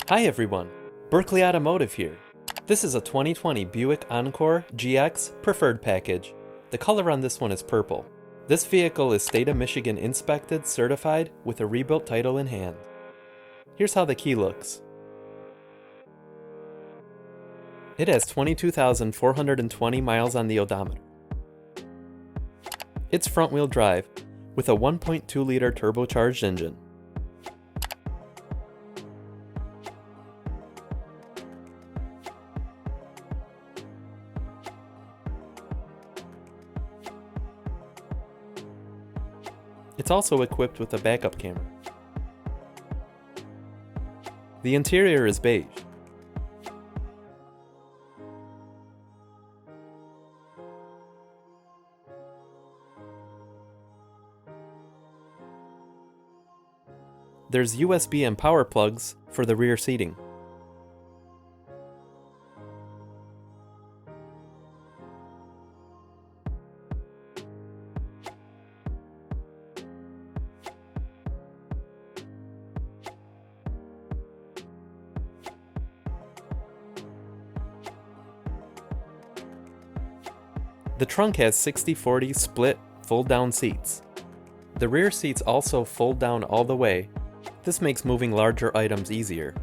Hi everyone, Berkley Automotive here. This is a 2020 Buick Encore GX Preferred Package. The color on this one is purple. This vehicle is State of Michigan inspected, certified, with a rebuilt title in hand. Here's how the key looks. It has 22,420 miles on the odometer. It's front-wheel drive with a 1.2-liter turbocharged engine. It's also equipped with a backup camera. The interior is beige. There's USB and power plugs for the rear seating. The trunk has 60/40 split fold-down seats. The rear seats also fold down all the way. This makes moving larger items easier.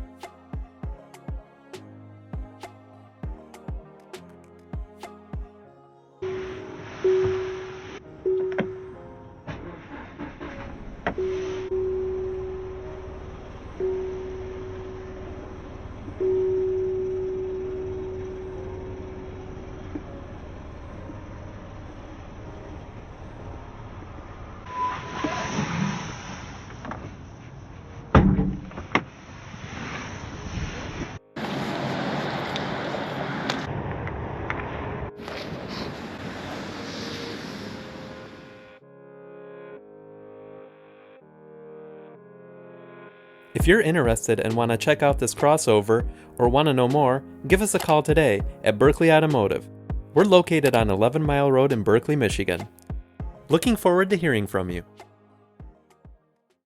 If you're interested and want to check out this crossover or want to know more, give us a call today at Berkley Automotive. We're located on 11 Mile Road in Berkley, Michigan. Looking forward to hearing from you.